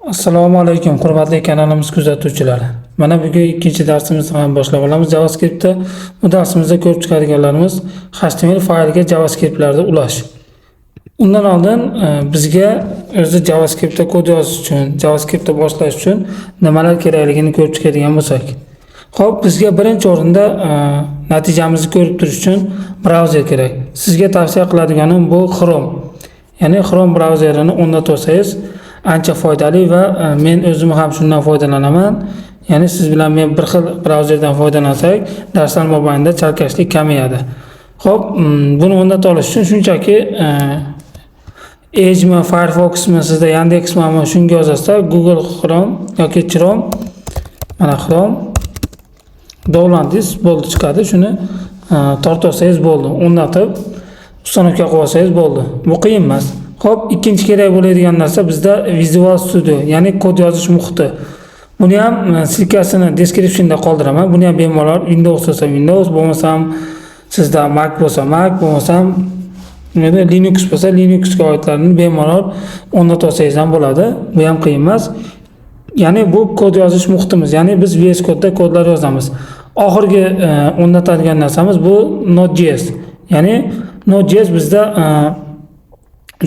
Assalomu alaykum, hurmatli kanalimiz kuzatuvchilari. Mana bugun ikkinchi darsimizni ham boshlab olamiz JavaScriptda. Bu darsimizda ko'rib chiqadiganlarimiz HTML faylga JavaScriptlarni ulash. Undan oldin bizga o'zi JavaScriptda kod yozish uchun, JavaScriptda boshlash uchun nimalar kerakligini ko'rib chiqadigan bo'lsak. Xo'p, bizga birinchi o'rinda natijamizni ko'rib turish uchun brauzer kerak. Sizga tavsiya qiladiganim bu Chrome. Ya'ni Chrome brauzerini o'rnatib olsangiz ancha foydali va men o'zim ham shundan foydalanaman. Ya'ni siz bilan men bir xil brauzerdan foydalansak, darslar mobaynida chalkashlik kamayadi. Xo'p, buni o'rnatib olish uchun shunchaki Edge mi, Firefox mi, sizda Yandex mi shunga yozasizda Google Chrome yoki Chrome, mana Chrome downloadingiz bo'ldi chiqadi. Shuni tortib olsangiz bo'ldi. O'rnatib uстановка qilib olsangiz bo'ldi. Bu qiyin emas. Xo'p, ikkinchi kerak bo'ladigan narsa bizda Visual Studio, ya'ni kod yozish muhiti. Buni ham silkasini descriptionda qoldiraman. Buni ham bemalol Windows bo'lsa Windows, bo'lmasam sizda Mac bo'lsa Mac, bo'lmasam Linux bo'lsa Linuxga oidlarini bemalol o'rnatib olsangiz ham bo'ladi. Bu ham qiyin emas. Ya'ni bu kod yozish muhitimiz, ya'ni biz VS Code'da kodlar yozamiz. Oxirgi o'rnatadigan narsamiz bu Node.js. Ya'ni Node.js bizda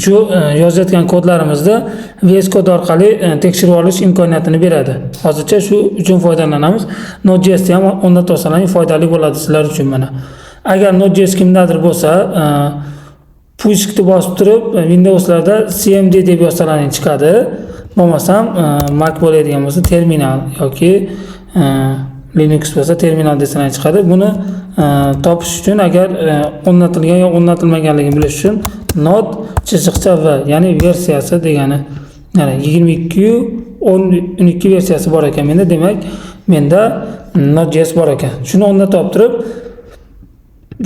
shu yozayotgan kodlarimizni VS Code orqali tekshirib olish imkoniyatini beradi. Hozircha shu uchun foydalanamiz. Node.js ham o'rnatib olsalaring foydali bo'ladi sizlar uchun mana. Agar Node.js kimdadir bo'lsa, pushni bosib turib Windowslarda cmd deb yozsalaring chiqadi. Bo'lmasam Mac bo'ladigan bo'lsa terminal yoki Linux bo'lsa terminal desangiz chiqadi. Buni topish uchun agar o'rnatilgan yo o'rnatilmaganligini bilish uchun Node.v ya'ni versiyasi degani, ya'ni 22.12 versiyasi bor ekan menda, demak menda Node.js bor ekan. Shuni o'rnatib turib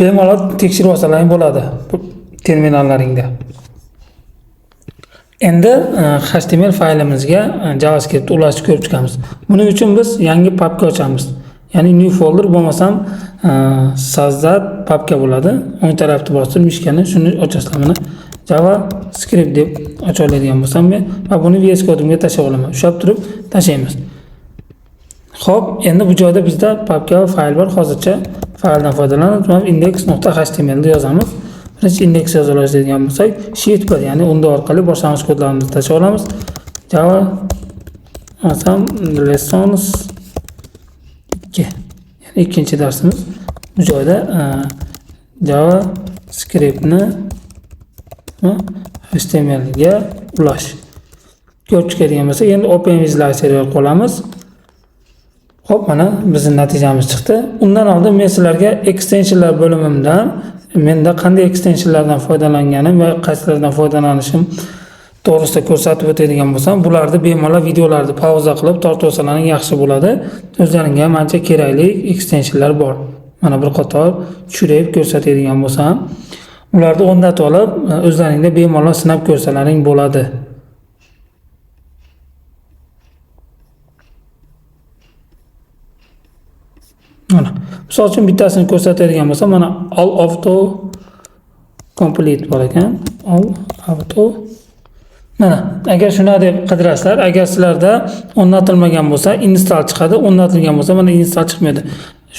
bemalol tekshirib olsalaring bo'ladi terminallaringda. Endi HTML faylimizga JavaScript ulashni ko'rib chiqamiz. Buning uchun biz yangi papka ochamiz. Ya'ni new folder, bo'lmasam Sazdat papka bo'ladi. O'ng tarafni bosib mishkani shuni ochasizlar. Mana JavaScript deb ocha oladigan bo'lsam men va buni VS Code'imga tashlab olaman. Ushlab turib tashlaymiz. Xo'p, endi bu joyda bizda papka va fayl bor. Hozircha fayldan foydalanib, index.html da yozamiz. Birinchi indeks yoza oladigan bo'lsak, sheet 1, ya'ni unda orqali boshlang'ich kodlarimizni tashlab olamiz. Java asam lessons 2. Ya'ni ikkinchi darsimiz. Bu joyda JavaScriptni HTML ga ulash. Ko'rib chiqadigan bo'lsa, endi Open Visual Server qolamiz. Xo'p, mana bizning natijamiz chiqdi. Undan oldin men sizlarga extensionlar bo'limimdan menda qanday extensionlardan foydalanganim va qaysilaridan foydalanishim to'g'risida ko'rsatib o'tadigan bo'lsam, bularni bemalol videolarni pauza qilib tortib olsalaring yaxshi bo'ladi. O'zlaringga ham ancha kerakli extensionlar bor. Mana bir qator tushirib ko'rsatadigan bo'lsam, ularni o'rnatib olib, o'zlaringda bemalol sinab ko'rsalaring bo'ladi. Mana, misol uchun bittasini ko'rsatadigan bo'lsam, mana all auto complete bor ekan. All auto. Mana, agar shuna deb qidirasizlar, agar sizlarda o'rnatilmagan bo'lsa, install chiqadi, o'rnatilgan bo'lsa, mana install chiqmaydi.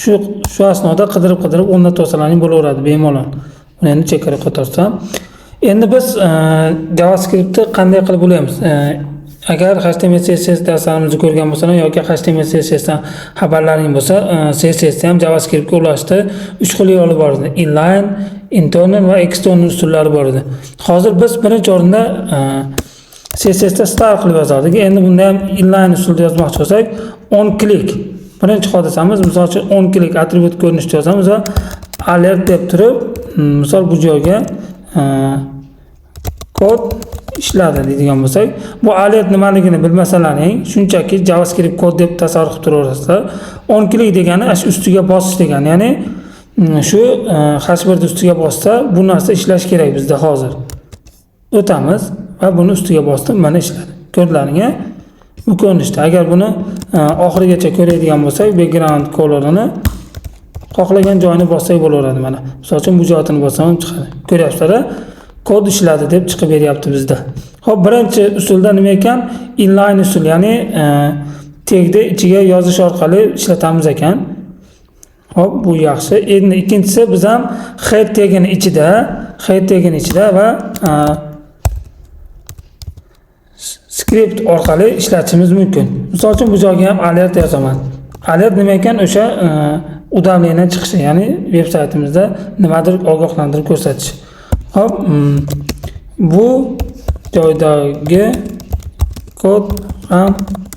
Shu asnoda qidirib o'rnatib olsalaring bo'laveradi bemalol. Buni endi chekara qo'tarsam, endi biz JavaScriptni qanday qilib ulaymiz? Agar HTML CSS darslarimizni ko'rgan bo'lsangiz yoki HTML CSS dan xabarlaring bo'lsa, CSS ham JavaScriptga ulashda 3 xil yo'li bor edi. Inline, internal va external usullari bor edi. Hozir biz birinchi o'rinda CSS da style qilib yozardik. Endi bunda ham inline usulda yozmoqchi bo'lsak, on click. Birinchi hodisamiz, misol uchun on click attribut ko'rinishida yozamiz va alert deb turib, misol bu joyga kod ishladi deydigan bo'lsak, bu alert nimaligini bilmasalaring, shunchaki JavaScript kod deb tasavvur qilib turaverasizlar. On click degani shu ustiga bosish degani, ya'ni shu H1 ustiga bossa, bu narsa ishlash kerak bizda hozir. O'tamiz va buni ustiga bosdim, mana ishladi. Ko'rdilaring-a? Bu ko'rinishda. Agar buni oxirigacha ko'radigan bo'lsak, background colorini xohlagan joyini bossak bo'laveradi mana. Misol uchun bu joyini bossam ham chiqadi. Ko'ryapsizlar-a? Kod ishladi deb chiqib beryapti bizda. Xo'p, birinchi usulda nima ekan? Inline usul, ya'ni tagni ichiga yozish orqali ishlatamiz ekan. Xo'p, bu yaxshi. Endi ikkinchisi biz ham head tagini ichida va script orqali ishlatishimiz mumkin. Misol uchun bu joyga ham alert yozaman. Alert nima ekan? O'sha udavleniya chiqishi, ya'ni veb saytimizda nimadir ogohlantirib ko'rsatish. Xo'p, bu joydagi kod ham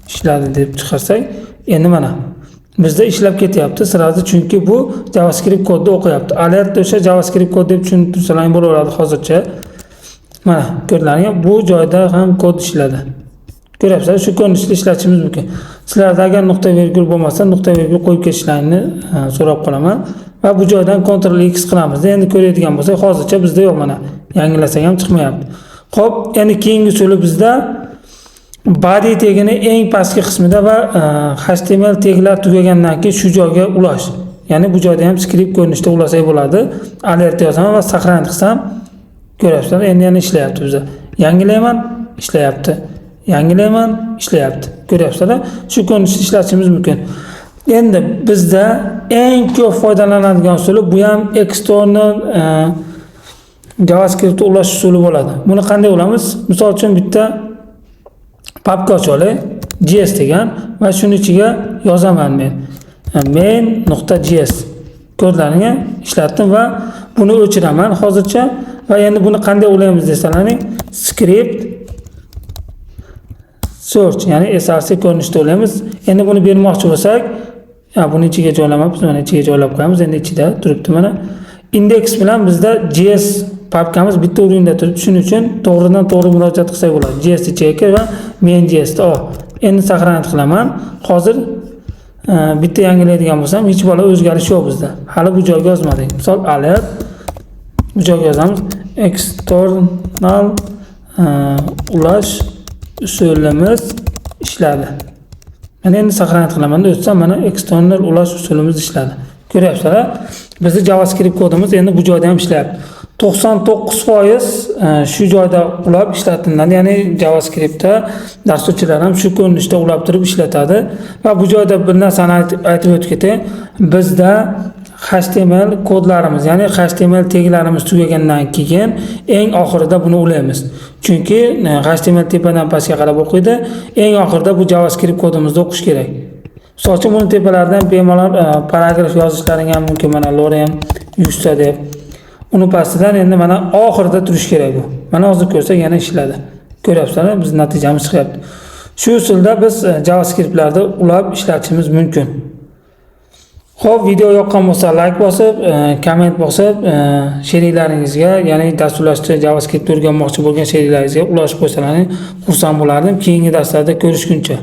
ishladi deb chiqarsak, endi mana bizda ishlab ketyapti sirasi, chunki bu JavaScript kodni o'qiyapti. Alert o'sha JavaScript kod deb tushuntirsalar bo'laveradi hozircha. Mana ko'rlaring, bu joyda ham kod ishladi. Ko'ryapsizlar, shu ko'rinishda ishlatishimiz mumkin. Sizlarda agar nuqta virgul bo'lmasa, nuqta virgul qo'yib ketishlarini so'rab qolaman va bu joydan Ctrl X qilamiz. Endi ko'radigan bo'lsak, hozircha bizda yo'q, mana yangilasak ham chiqmayapti. Xo'p, endi keyingi usuli bizda body tagini eng pastki qismida va HTML taglar tugagandan keyin shu joyga ulash. Ya'ni bu joyda ham script ko'rinishda ulasak bo'ladi. Alert yozaman va saqlanib qilsam, ko'ryapsizlar, endi yana ishlayapti bizda. Yangilayman, ishlayapti. Yangilayman, ishlayapti. Ko'ryapsizlar, shu ko'rinishda ishlatishimiz mumkin. Endi bizda eng ko'p foydalanadigan usuli bu ham external JavaScript ulash usuli bo'ladi. Buni qanday ulamiz? Misol uchun bitta papka ochaylik, js degan va shuni ichiga yozaman men. main.js kodlarini ishlatdim va buni o'chiraman hozircha va endi buni qanday ulaymiz desalaring, script search, ya'ni src ko'rinishda ulaymiz. Endi buni bermoqchi bo'lsak, buni ichiga joylamabmiz, mana ichiga joylab qo'yamiz. Endi ichida turibdi mana. Index bilan bizda js papkamiz bitta o'rinda turibdi. Shuning uchun to'g'ridan-to'g'ri murojaat qilsak bo'ladi. js ichiga kir va main.js da endi saqlanib qilaman. Hozir bitta yangilaydigan bo'lsam, hech bola o'zgarish yo'q bizda. Hali bu joyga yozmadik. Misol alert bu joyga yozamiz. External ulash usulimiz ishladi. Mana endi saqlanib qilaman-da, o'tsam mana external ulash usulimiz ishladi. Ko'ryapsizlar, bizning JavaScript kodimiz endi bu joyda ham ishlayapti. 99% shu joyda ulab ishlatiladi. Ya'ni JavaScriptda dasturchilar ham shu ko'rinishda ulab turib ishlatadi va bu joyda bir narsani aytib o'tib ketay. Bizda HTML kodlarimiz, ya'ni HTML taglarimiz tugagandan keyin eng oxirida buni ulaymiz. Chunki HTML tepadan pastga qarab o'qiydi. Eng oxirida bu JavaScript kodimizni o'qish kerak. Misol uchun buni tepalaridan bemalol paragraf yozishlaring ham mumkin, mana lorem yusta deb. Uni pastidan endi mana oxirida turish kerak bu. Mana hozir ko'rsak yana ishladi. Ko'ryapsizlar, biz natijamiz chiqyapti. Shu usulda biz JavaScriptlarda ulab ishlatishimiz mumkin. Xo'p, video yoqqan bo'lsa like bosib, komment bosib, sheriklaringizga, ya'ni dasturlashda JavaScript o'rganmoqchi bo'lgan sheriklaringizga ulashib qo'ysalaring, xursand bo'lardim. Keyingi darslarda ko'rishguncha